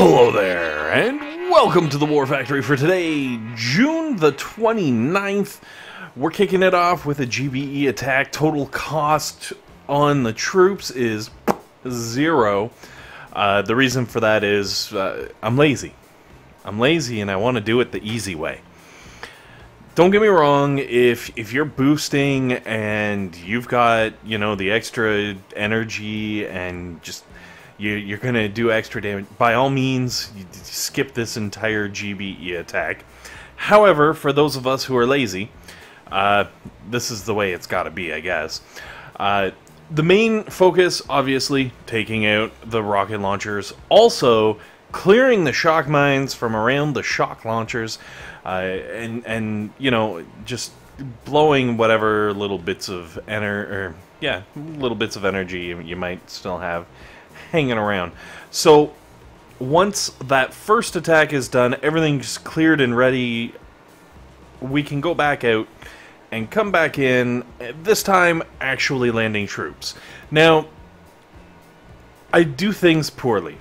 Hello there, and welcome to the War Factory for today, June the 29th. We're kicking it off with a GBE attack. Total cost on the troops is 0. The reason for that is I'm lazy. I'm lazy and I want to do it the easy way. Don't get me wrong, if you're boosting and you've got, you know, the extra energy and just you're going to do extra damage, by all means, you skip this entire GBE attack. However, for those of us who are lazy, this is the way it's got to be, I guess. The main focus, obviously, taking out the rocket launchers. Also, clearing the shock mines from around the shock launchers. And you know, just blowing whatever little bits of little bits of energy you might still have hanging around. So once that first attack is done, everything's cleared and ready, we can go back out and come back in, this time actually landing troops. Now, I do things poorly,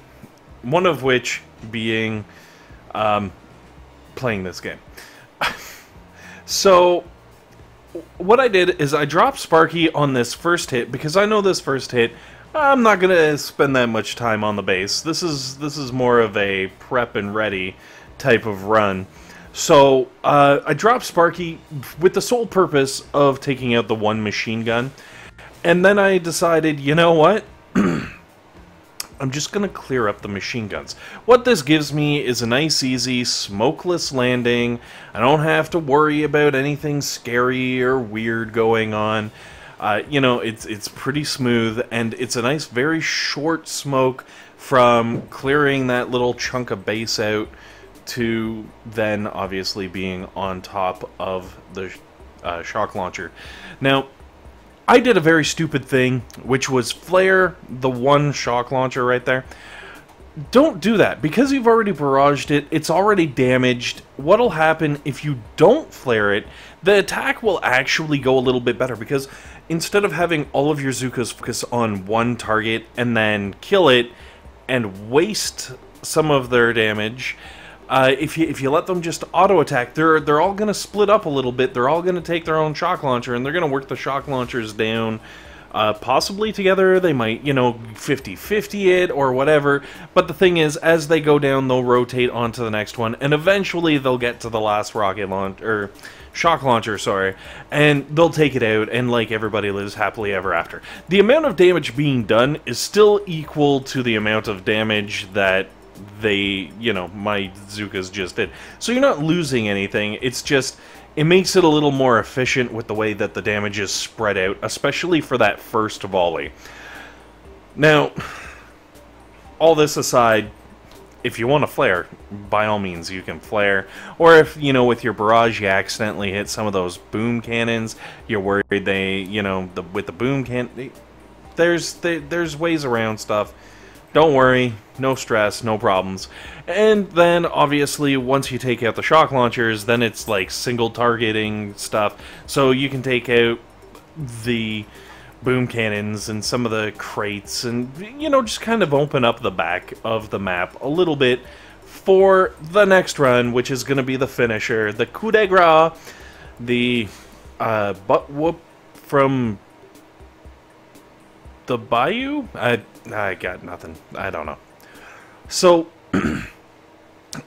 one of which being playing this game. So what I did is I dropped Sparky on this first hit because I know this first hit I'm not gonna spend that much time on the base. This is more of a prep and ready type of run. So I dropped Sparky with the sole purpose of taking out the one machine gun, and then I decided, you know what? I'm just going to clear up the machine guns. What this gives me is a nice, easy, smokeless landing. I don't have to worry about anything scary or weird going on. You know, it's pretty smooth, and it's a nice, very short smoke from clearing that little chunk of base out to then obviously being on top of the shock launcher. Now, I did a very stupid thing, which was flare the one shock launcher right there. Don't do that, because you've already barraged it, it's already damaged. What'll happen if you don't flare it, the attack will actually go a little bit better, because instead of having all of your Zookas focus on one target and then kill it and waste some of their damage, if you let them just auto-attack, they're all going to split up a little bit. They're all going to take their own shock launcher, and they're going to work the shock launchers down, possibly together. They might, you know, 50-50 it or whatever. But the thing is, as they go down, they'll rotate onto the next one, and eventually they'll get to the last rocket launch, or shock launcher, sorry, and they'll take it out, and like everybody lives happily ever after. The amount of damage being done is still equal to the amount of damage that they, you know, my Zookas just did. So you're not losing anything, it's just, it makes it a little more efficient with the way that the damage is spread out, especially for that first volley. Now, all this aside, if you want to flare, by all means you can flare. Or if, you know, with your barrage you accidentally hit some of those boom cannons, you're worried they, you know, with the boom cannon, there's ways around stuff. Don't worry, no stress, no problems. And then, obviously, once you take out the shock launchers, then it's like single targeting stuff. So you can take out the boom cannons and some of the crates and, you know, just kind of open up the back of the map a little bit for the next run, which is going to be the finisher, the coup de grace, the butt whoop from the Bayou? I got nothing. I don't know. So,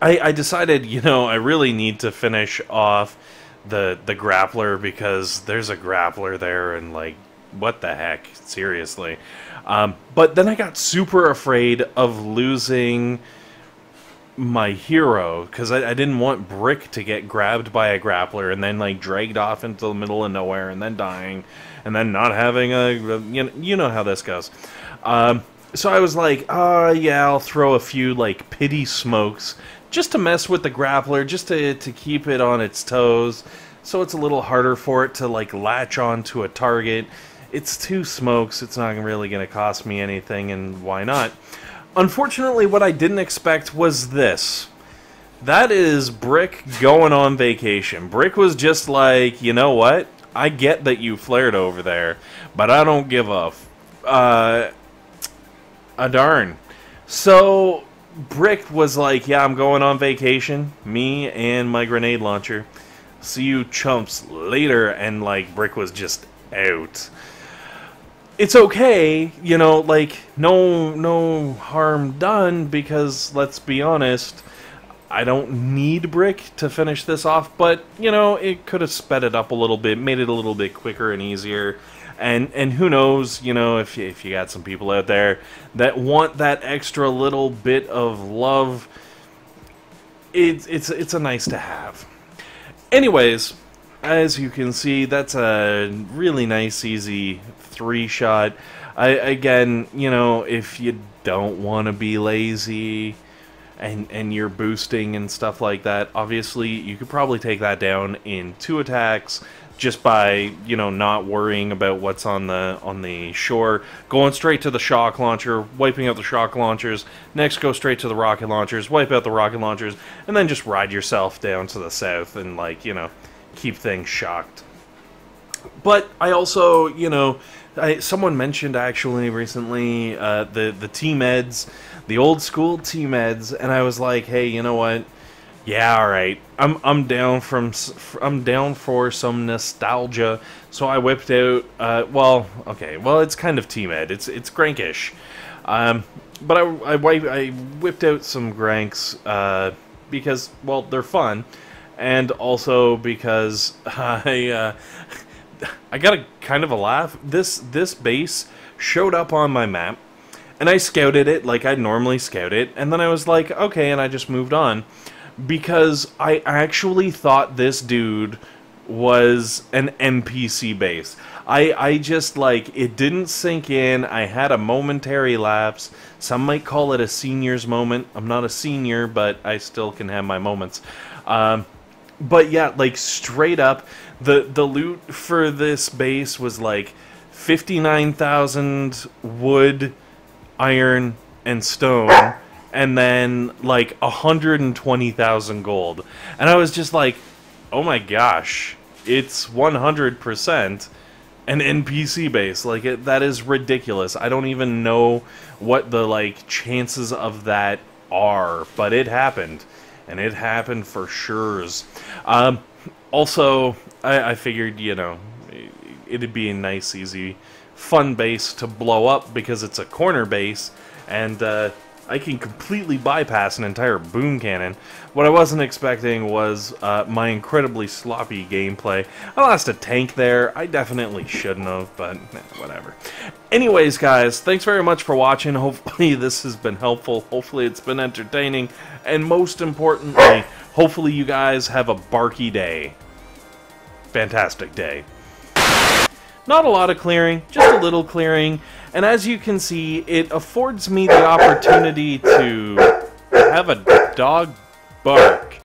I decided, you know, I really need to finish off the grappler, because there's a grappler there, and, like, what the heck? Seriously. But then I got super afraid of losing my hero, because I didn't want Brick to get grabbed by a grappler and then, like, dragged off into the middle of nowhere and then dying and then not having a, you know how this goes. So I was like, yeah, I'll throw a few, like, pity smokes just to mess with the grappler, just to keep it on its toes, so it's a little harder for it to, like, latch onto a target. It's 2 smokes, it's not really going to cost me anything, and why not? Unfortunately, what I didn't expect was this. That is Brick going on vacation. Brick was just like, you know what? I get that you flared over there, but I don't give a darn. So Brick was like, yeah, I'm going on vacation. Me and my grenade launcher. See you chumps later. And, like, Brick was just out. It's okay, you know, like, no harm done, because, let's be honest, I don't need Brick to finish this off, but, you know, it could have sped it up a little bit, made it a little bit quicker and easier. And who knows, you know, if you got some people out there that want that extra little bit of love, it's a nice to have. Anyways, as you can see, that's a really nice, easy 3-shot. Again, you know, if you don't want to be lazy and you're boosting and stuff like that, obviously you could probably take that down in 2 attacks just by, you know, not worrying about what's on the shore, going straight to the shock launcher, wiping out the shock launchers, next go straight to the rocket launchers, wipe out the rocket launchers, and then just ride yourself down to the south and, like, you know, keep things shocked. But I also, you know, someone mentioned actually recently the T-Meds, the old school T-Meds, and I was like, hey, you know what? Yeah, all right. I'm down for some nostalgia. So I whipped out. Well, okay. Well, it's kind of T-Med. It's grankish. But I whipped out some granks because, well, they're fun, and also because I got a kind of a laugh. This base showed up on my map, and I scouted it like I'd normally scout it, and then I was like, okay, and I just moved on. Because I actually thought this dude was an NPC base. I just, like, it didn't sink in. I had a momentary lapse. Some might call it a senior's moment. I'm not a senior, but I still can have my moments. But yeah, like, straight up, the loot for this base was like 59,000 wood, iron, and stone. And then, like, 120,000 gold. And I was just like, oh my gosh, it's 100% an NPC base. Like, that is ridiculous. I don't even know what the, like, chances of that are. But it happened. And it happened for sures. Also, I figured, you know, it'd be a nice, easy, fun base to blow up because it's a corner base. And, I can completely bypass an entire boom cannon. What I wasn't expecting was my incredibly sloppy gameplay. I lost a tank there. I definitely shouldn't have, but whatever. Anyways, guys, thanks very much for watching. Hopefully this has been helpful. Hopefully it's been entertaining. And most importantly, hopefully you guys have a barky day. Fantastic day. Not a lot of clearing, just a little clearing. And as you can see, it affords me the opportunity to have a dog bark.